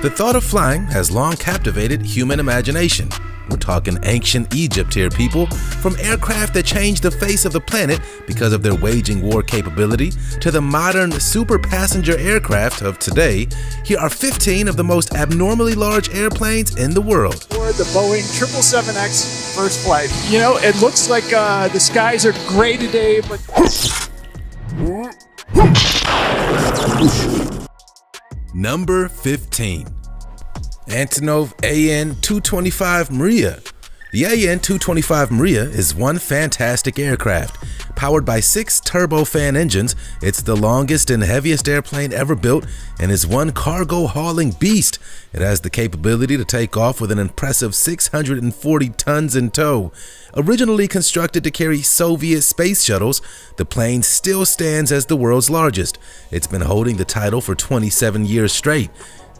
The thought of flying has long captivated human imagination. We're talking ancient Egypt here, people. From aircraft that changed the face of the planet because of their waging war capability, to the modern super passenger aircraft of today, here are 15 of the most abnormally large airplanes in the world. For the Boeing 777X first flight. You know, it looks like the skies are gray today, but... Number 15. Antonov AN-225 Mriya. The AN-225 Mriya is one fantastic aircraft. Powered by 6 turbofan engines, it's the longest and heaviest airplane ever built and is one cargo-hauling beast. It has the capability to take off with an impressive 640 tons in tow. Originally constructed to carry Soviet space shuttles, the plane still stands as the world's largest. It's been holding the title for 27 years straight.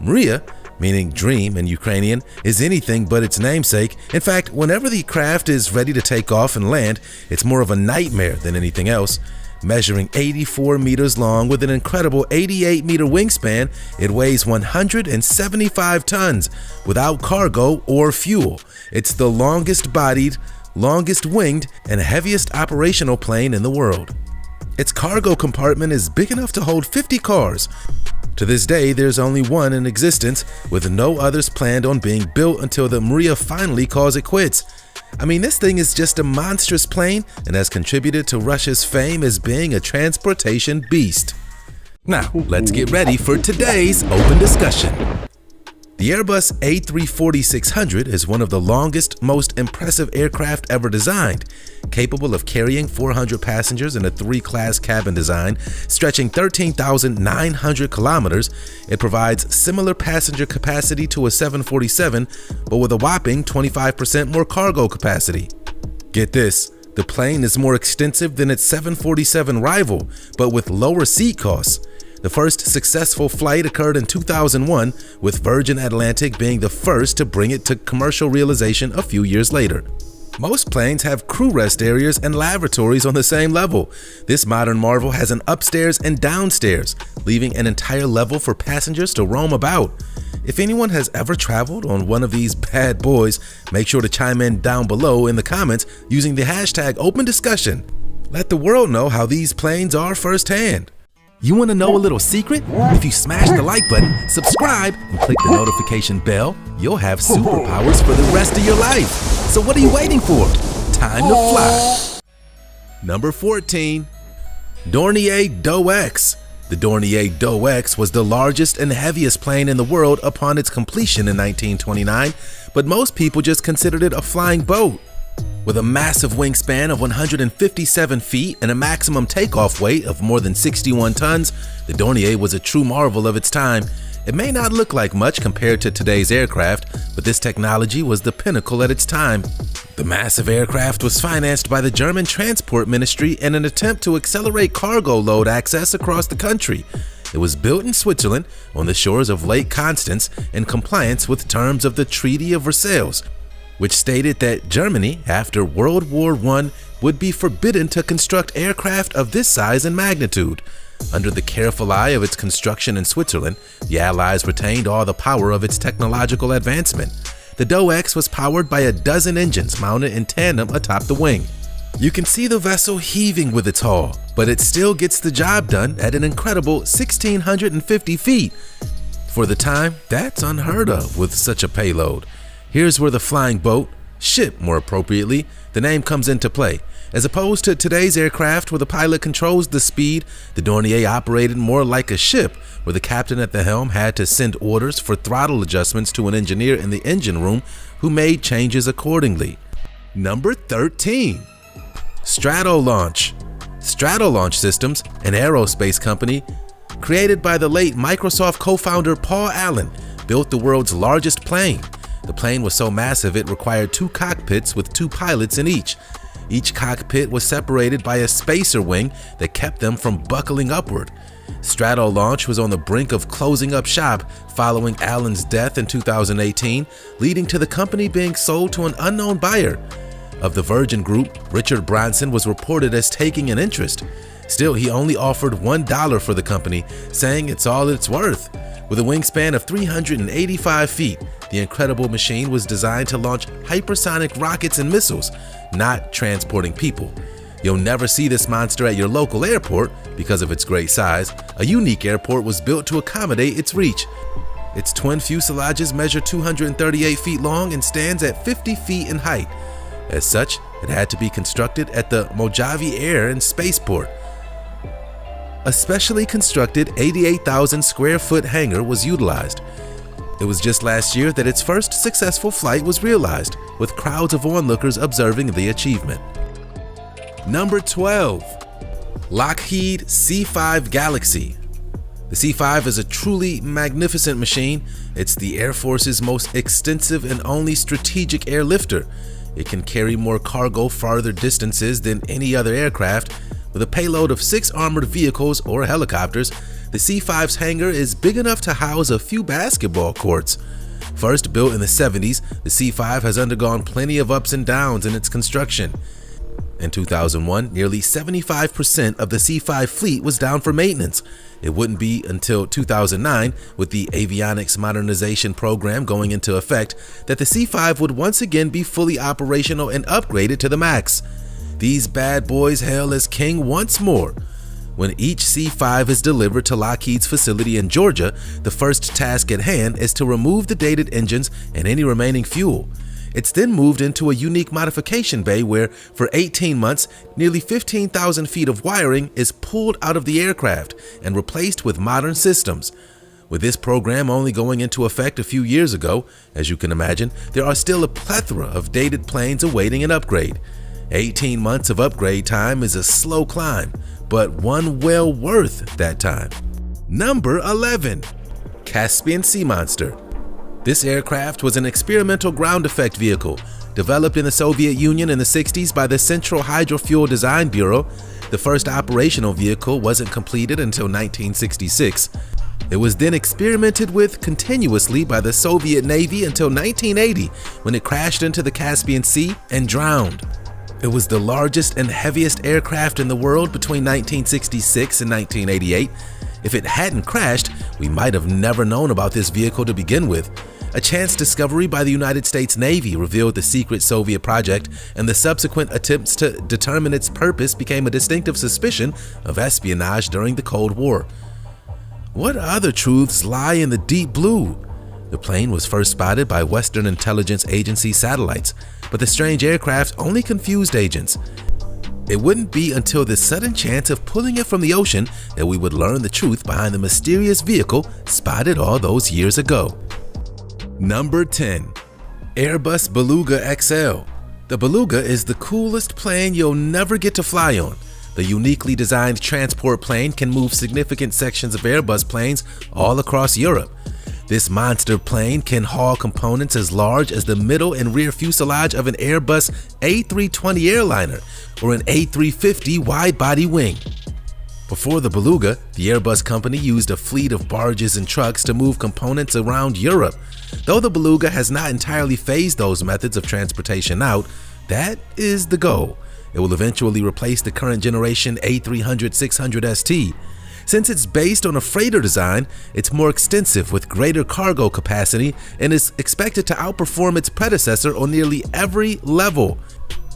Mriya, meaning dream in Ukrainian, is anything but its namesake. In fact, whenever the craft is ready to take off and land, it's more of a nightmare than anything else. Measuring 84 meters long with an incredible 88-meter wingspan, it weighs 175 tons without cargo or fuel. It's the longest-bodied, longest-winged, and heaviest operational plane in the world. Its cargo compartment is big enough to hold 50 cars. To this day, there's only one in existence, with no others planned on being built until the Mriya finally calls it quits. I mean, this thing is just a monstrous plane and has contributed to Russia's fame as being a transportation beast. Now, let's get ready for today's open discussion. The Airbus A340-600 is one of the longest, most impressive aircraft ever designed. Capable of carrying 400 passengers in a 3-class cabin design, stretching 13,900 kilometers, it provides similar passenger capacity to a 747, but with a whopping 25% more cargo capacity. Get this, the plane is more extensive than its 747 rival, but with lower seat costs. The first successful flight occurred in 2001, with Virgin Atlantic being the first to bring it to commercial realization a few years later. Most planes have crew rest areas and lavatories on the same level. This modern marvel has an upstairs and downstairs, leaving an entire level for passengers to roam about. If anyone has ever traveled on one of these bad boys, make sure to chime in down below in the comments using the hashtag #OpenDiscussion. Let the world know how these planes are firsthand. You want to know a little secret? If you smash the like button, subscribe, and click the notification bell, you'll have superpowers for the rest of your life. So what are you waiting for? Time to fly. Number 14. Dornier DoX. The Dornier DoX was the largest and heaviest plane in the world upon its completion in 1929, but most people just considered it a flying boat. With a massive wingspan of 157 feet and a maximum takeoff weight of more than 61 tons, the Dornier was a true marvel of its time. It may not look like much compared to today's aircraft, but this technology was the pinnacle at its time. The massive aircraft was financed by the German Transport Ministry in an attempt to accelerate cargo load access across the country. It was built in Switzerland on the shores of Lake Constance in compliance with terms of the Treaty of Versailles, which stated that Germany, after World War I, would be forbidden to construct aircraft of this size and magnitude. Under the careful eye of its construction in Switzerland, the Allies retained all the power of its technological advancement. The DoX was powered by a dozen engines mounted in tandem atop the wing. You can see the vessel heaving with its hull, but it still gets the job done at an incredible 1,650 feet. For the time, that's unheard of with such a payload. Here's where the flying boat, ship more appropriately, the name comes into play. As opposed to today's aircraft where the pilot controls the speed, the Dornier operated more like a ship where the captain at the helm had to send orders for throttle adjustments to an engineer in the engine room who made changes accordingly. Number 13. Stratolaunch. Stratolaunch Systems, an aerospace company created by the late Microsoft co-founder Paul Allen, built the world's largest plane. The plane was so massive it required 2 cockpits with 2 pilots in each. Each cockpit was separated by a spacer wing that kept them from buckling upward. Stratolaunch was on the brink of closing up shop following Allen's death in 2018, leading to the company being sold to an unknown buyer. Of the Virgin Group, Richard Branson was reported as taking an interest. Still, he only offered $1 for the company, saying it's all it's worth. With a wingspan of 385 feet, the incredible machine was designed to launch hypersonic rockets and missiles, not transporting people. You'll never see this monster at your local airport because of its great size. A unique airport was built to accommodate its reach. Its twin fuselages measure 238 feet long and stands at 50 feet in height. As such, it had to be constructed at the Mojave Air and Spaceport. A specially constructed 88,000 square foot hangar was utilized. It was just last year that its first successful flight was realized, with crowds of onlookers observing the achievement. Number 12. Lockheed C-5 Galaxy. The C-5 is a truly magnificent machine. It's the Air Force's most extensive and only strategic airlifter. It can carry more cargo farther distances than any other aircraft. With a payload of 6 armored vehicles or helicopters, the C-5's hangar is big enough to house a few basketball courts. First built in the 70s, the C-5 has undergone plenty of ups and downs in its construction. In 2001, nearly 75% of the C-5 fleet was down for maintenance. It wouldn't be until 2009, with the avionics modernization program going into effect, that the C-5 would once again be fully operational and upgraded to the max. These bad boys hail as king once more. When each C-5 is delivered to Lockheed's facility in Georgia, the first task at hand is to remove the dated engines and any remaining fuel. It's then moved into a unique modification bay where, for 18 months, nearly 15,000 feet of wiring is pulled out of the aircraft and replaced with modern systems. With this program only going into effect a few years ago, as you can imagine, there are still a plethora of dated planes awaiting an upgrade. 18 months of upgrade time is a slow climb, but one well worth that time. Number 11. Caspian Sea Monster. This aircraft was an experimental ground effect vehicle developed in the Soviet Union in the 60s by the Central Hydrofuel Design Bureau. The first operational vehicle wasn't completed until 1966. It was then experimented with continuously by the Soviet Navy until 1980, when it crashed into the Caspian Sea and drowned. It was the largest and heaviest aircraft in the world between 1966 and 1988. If it hadn't crashed, we might have never known about this vehicle to begin with. A chance discovery by the United States Navy revealed the secret Soviet project, and the subsequent attempts to determine its purpose became a distinctive suspicion of espionage during the Cold War. What other truths lie in the deep blue? The plane was first spotted by Western Intelligence Agency satellites, but the strange aircraft only confused agents. It wouldn't be until the sudden chance of pulling it from the ocean that we would learn the truth behind the mysterious vehicle spotted all those years ago. Number 10. Airbus Beluga XL. The Beluga is the coolest plane you'll never get to fly on. The uniquely designed transport plane can move significant sections of Airbus planes all across Europe. This monster plane can haul components as large as the middle and rear fuselage of an Airbus A320 airliner or an A350 wide-body wing. Before the Beluga, the Airbus company used a fleet of barges and trucks to move components around Europe. Though the Beluga has not entirely phased those methods of transportation out, that is the goal. It will eventually replace the current generation A300-600 ST. Since it's based on a freighter design, it's more extensive with greater cargo capacity and is expected to outperform its predecessor on nearly every level.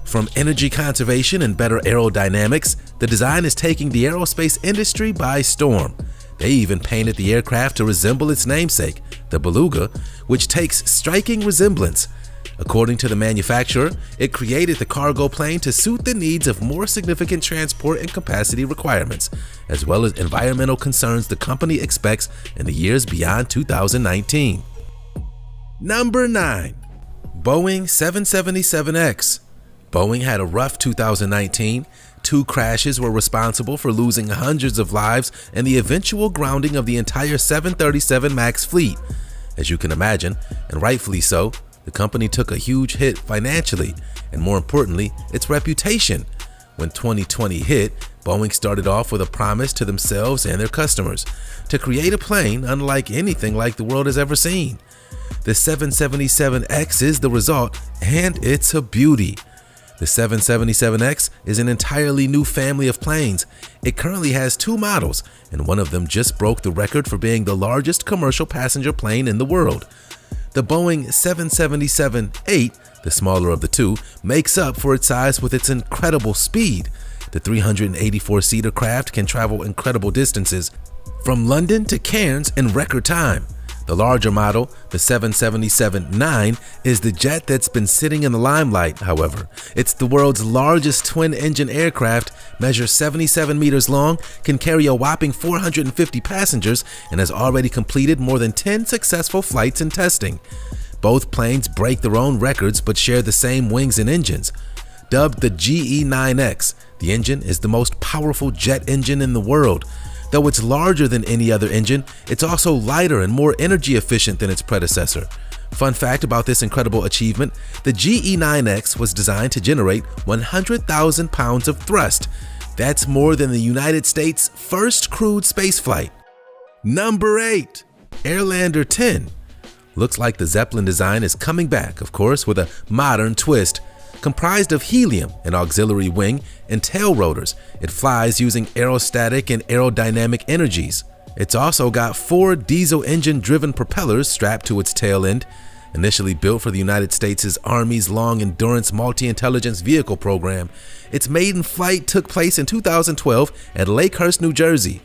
From energy conservation and better aerodynamics, the design is taking the aerospace industry by storm. They even painted the aircraft to resemble its namesake, the Beluga, which takes striking resemblance. According to the manufacturer, it created the cargo plane to suit the needs of more significant transport and capacity requirements, as well as environmental concerns the company expects in the years beyond 2019. Number 9. Boeing 777X. Boeing had a rough 2019. 2 crashes were responsible for losing hundreds of lives and the eventual grounding of the entire 737 MAX fleet. As you can imagine, and rightfully so, the company took a huge hit financially, and more importantly, its reputation. When 2020 hit, Boeing started off with a promise to themselves and their customers to create a plane unlike anything like the world has ever seen. The 777X is the result, and it's a beauty. The 777X is an entirely new family of planes. It currently has two models, and one of them just broke the record for being the largest commercial passenger plane in the world. The Boeing 777-8, the smaller of the two, makes up for its size with its incredible speed. The 384-seater craft can travel incredible distances, from London to Cairns in record time. The larger model, the 777-9, is the jet that's been sitting in the limelight, however. It's the world's largest twin-engine aircraft, measures 77 meters long, can carry a whopping 450 passengers, and has already completed more than 10 successful flights and testing. Both planes break their own records but share the same wings and engines. Dubbed the GE9X, the engine is the most powerful jet engine in the world. Though it's larger than any other engine, it's also lighter and more energy efficient than its predecessor. Fun fact about this incredible achievement, the GE9X was designed to generate 100,000 pounds of thrust. That's more than the United States' first crewed spaceflight. Number 8. Airlander 10. Looks like the Zeppelin design is coming back, of course, with a modern twist. Comprised of helium, an auxiliary wing, and tail rotors, it flies using aerostatic and aerodynamic energies. It's also got 4 diesel engine-driven propellers strapped to its tail end. Initially built for the United States Army's Long-Endurance Multi-Intelligence Vehicle program, its maiden flight took place in 2012 at Lakehurst, New Jersey.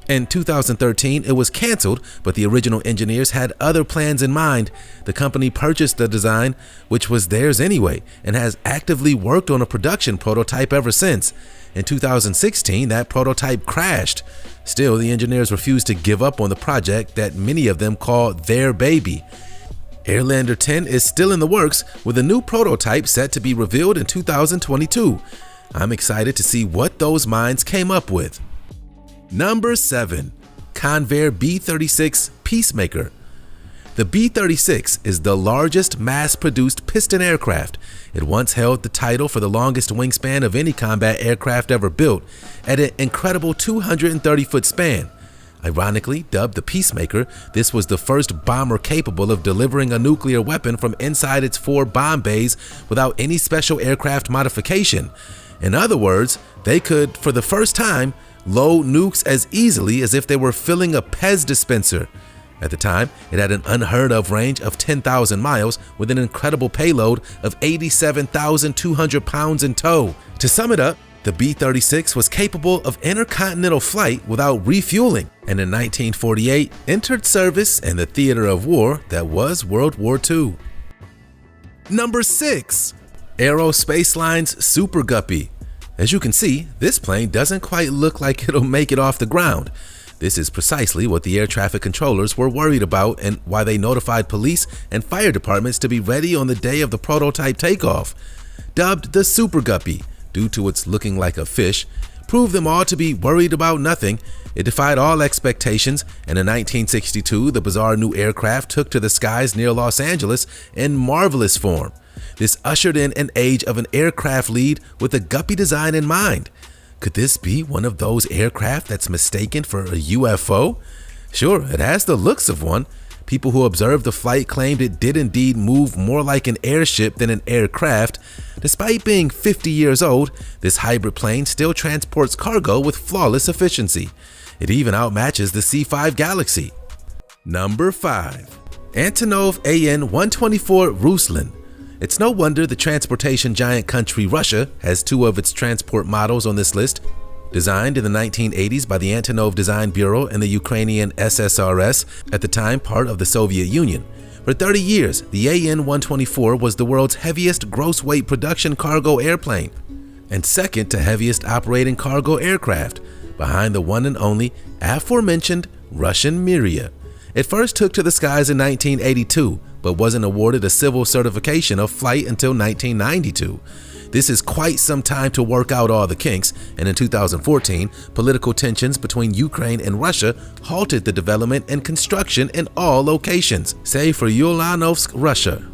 In 2013, it was canceled, but the original engineers had other plans in mind. The company purchased the design, which was theirs anyway, and has actively worked on a production prototype ever since. In 2016, that prototype crashed. Still, the engineers refused to give up on the project that many of them call their baby. Airlander 10 is still in the works, with a new prototype set to be revealed in 2022. I'm excited to see what those minds came up with. Number 7. Convair B-36 Peacemaker. The B-36 is the largest mass-produced piston aircraft. It once held the title for the longest wingspan of any combat aircraft ever built, at an incredible 230-foot span. Ironically dubbed the Peacemaker, this was the first bomber capable of delivering a nuclear weapon from inside its 4 bomb bays without any special aircraft modification. In other words, they could, for the first time, load nukes as easily as if they were filling a Pez dispenser. At the time, it had an unheard of range of 10,000 miles with an incredible payload of 87,200 pounds in tow. To sum it up, the B-36 was capable of intercontinental flight without refueling, and in 1948 entered service in the theater of war that was World War II. Number 6. Aerospaceline's Super Guppy. As you can see, this plane doesn't quite look like it'll make it off the ground. This is precisely what the air traffic controllers were worried about and why they notified police and fire departments to be ready on the day of the prototype takeoff. Dubbed the Super Guppy, due to its looking like a fish, proved them all to be worried about nothing. It defied all expectations, and in 1962, the bizarre new aircraft took to the skies near Los Angeles in marvelous form. This ushered in an age of an aircraft lead with a guppy design in mind. Could this be one of those aircraft that's mistaken for a UFO? Sure, it has the looks of one. People who observed the flight claimed it did indeed move more like an airship than an aircraft. Despite being 50 years old, this hybrid plane still transports cargo with flawless efficiency. It even outmatches the C-5 Galaxy. Number 5. Antonov An-124 Ruslan. It's no wonder the transportation giant country Russia has 2 of its transport models on this list. Designed in the 1980s by the Antonov Design Bureau and the Ukrainian SSRS, at the time part of the Soviet Union. For 30 years, the An-124 was the world's heaviest gross weight production cargo airplane and second to heaviest operating cargo aircraft, behind the one and only aforementioned Russian Miria. It first took to the skies in 1982, but wasn't awarded a civil certification of flight until 1992. This is quite some time to work out all the kinks, and in 2014, political tensions between Ukraine and Russia halted the development and construction in all locations, save for Ulyanovsk, Russia.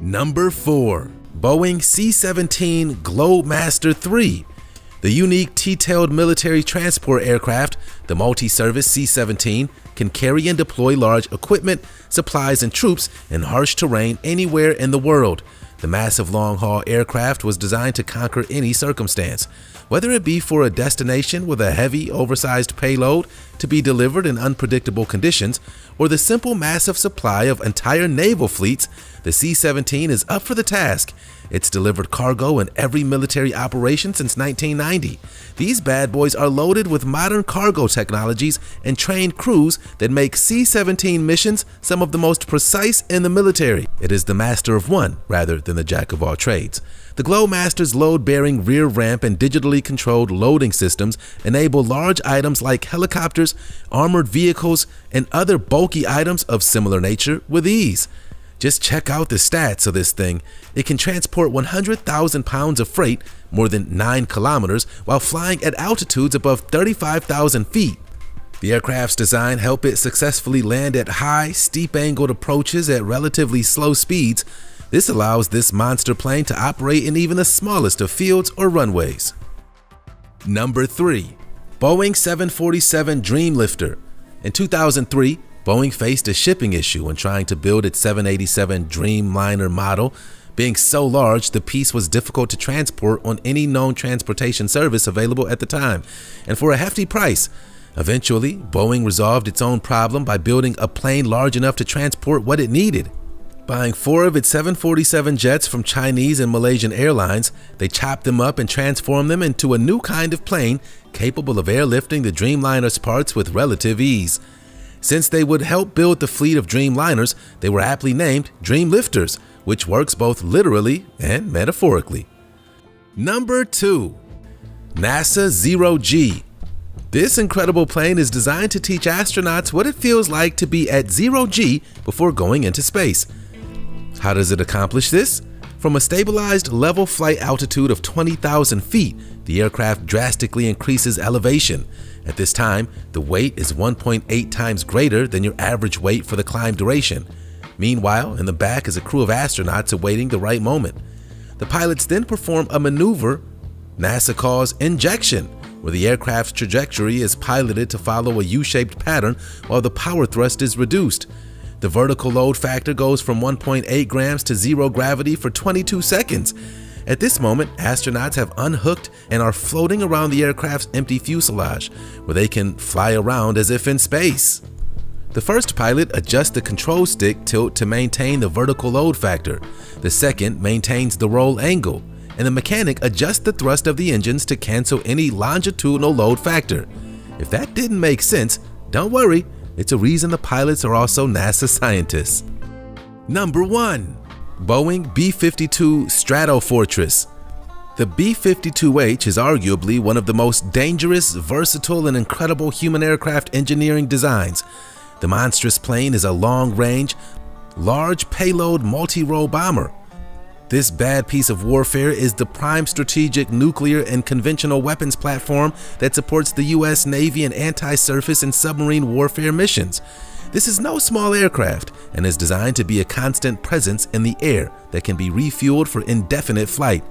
Number 4. Boeing C-17 Globemaster III. The unique T-tailed military transport aircraft, the multi-service C-17, can carry and deploy large equipment, supplies, and troops in harsh terrain anywhere in the world. The massive long-haul aircraft was designed to conquer any circumstance, whether it be for a destination with a heavy, oversized payload to be delivered in unpredictable conditions, or the simple massive supply of entire naval fleets. The C-17 is up for the task. It's delivered cargo in every military operation since 1990. These bad boys are loaded with modern cargo technologies and trained crews that make C-17 missions some of the most precise in the military. It is the master of one rather than the jack of all trades. The Glowmaster's load-bearing rear ramp and digitally controlled loading systems enable large items like helicopters, armored vehicles, and other bulky items of similar nature with ease. Just check out the stats of this thing. It can transport 100,000 pounds of freight, more than 9 kilometers, while flying at altitudes above 35,000 feet. The aircraft's design helped it successfully land at high, steep-angled approaches at relatively slow speeds. This allows this monster plane to operate in even the smallest of fields or runways. Number 3. Boeing 747 Dreamlifter. In 2003, Boeing faced a shipping issue when trying to build its 787 Dreamliner model. Being so large, the piece was difficult to transport on any known transportation service available at the time, and for a hefty price. Eventually, Boeing resolved its own problem by building a plane large enough to transport what it needed. Buying 4 of its 747 jets from Chinese and Malaysian airlines, they chopped them up and transformed them into a new kind of plane capable of airlifting the Dreamliner's parts with relative ease. Since they would help build the fleet of Dreamliners, they were aptly named Dreamlifters, which works both literally and metaphorically. Number 2. NASA Zero-G. This incredible plane is designed to teach astronauts what it feels like to be at 0G before going into space. How does it accomplish this? From a stabilized level flight altitude of 20,000 feet, the aircraft drastically increases elevation. At this time, the weight is 1.8 times greater than your average weight for the climb duration. Meanwhile, in the back is a crew of astronauts awaiting the right moment. The pilots then perform a maneuver NASA calls injection, where the aircraft's trajectory is piloted to follow a U-shaped pattern while the power thrust is reduced. The vertical load factor goes from 1.8 grams to 0 gravity for 22 seconds. At this moment, astronauts have unhooked and are floating around the aircraft's empty fuselage, where they can fly around as if in space. The first pilot adjusts the control stick tilt to maintain the vertical load factor. The second maintains the roll angle, and the mechanic adjusts the thrust of the engines to cancel any longitudinal load factor. If that didn't make sense, don't worry. It's a reason the pilots are also NASA scientists. Number 1. Boeing B-52 Stratofortress. The B-52H is arguably one of the most dangerous, versatile, and incredible human aircraft engineering designs. The monstrous plane is a long-range, large payload multi-role bomber. This bad piece of warfare is the prime strategic nuclear and conventional weapons platform that supports the U.S. Navy and anti-surface and submarine warfare missions. This is no small aircraft and is designed to be a constant presence in the air that can be refueled for indefinite flight.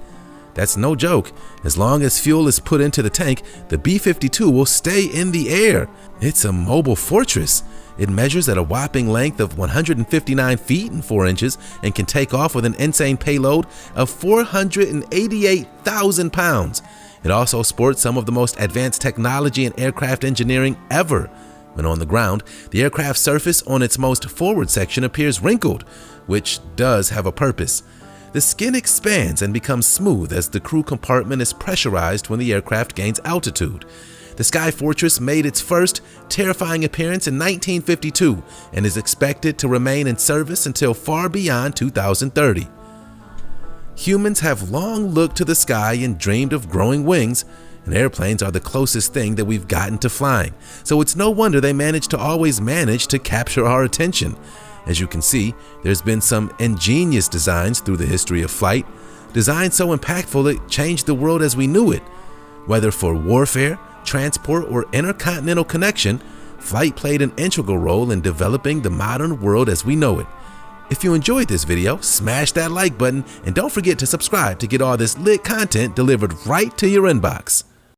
That's no joke. As long as fuel is put into the tank, the B-52 will stay in the air. It's a mobile fortress. It measures at a whopping length of 159 feet and 4 inches and can take off with an insane payload of 488,000 pounds. It also sports some of the most advanced technology in aircraft engineering ever. When on the ground, the aircraft surface on its most forward section appears wrinkled, which does have a purpose. The skin expands and becomes smooth as the crew compartment is pressurized when the aircraft gains altitude. The Sky Fortress made its first terrifying appearance in 1952 and is expected to remain in service until far beyond 2030. Humans have long looked to the sky and dreamed of growing wings, and airplanes are the closest thing that we've gotten to flying, so it's no wonder they manage to capture our attention. As you can see, there's been some ingenious designs through the history of flight, designs so impactful it changed the world as we knew it. Whether for warfare, transport, or intercontinental connection, flight played an integral role in developing the modern world as we know it. If you enjoyed this video, smash that like button and don't forget to subscribe to get all this lit content delivered right to your inbox.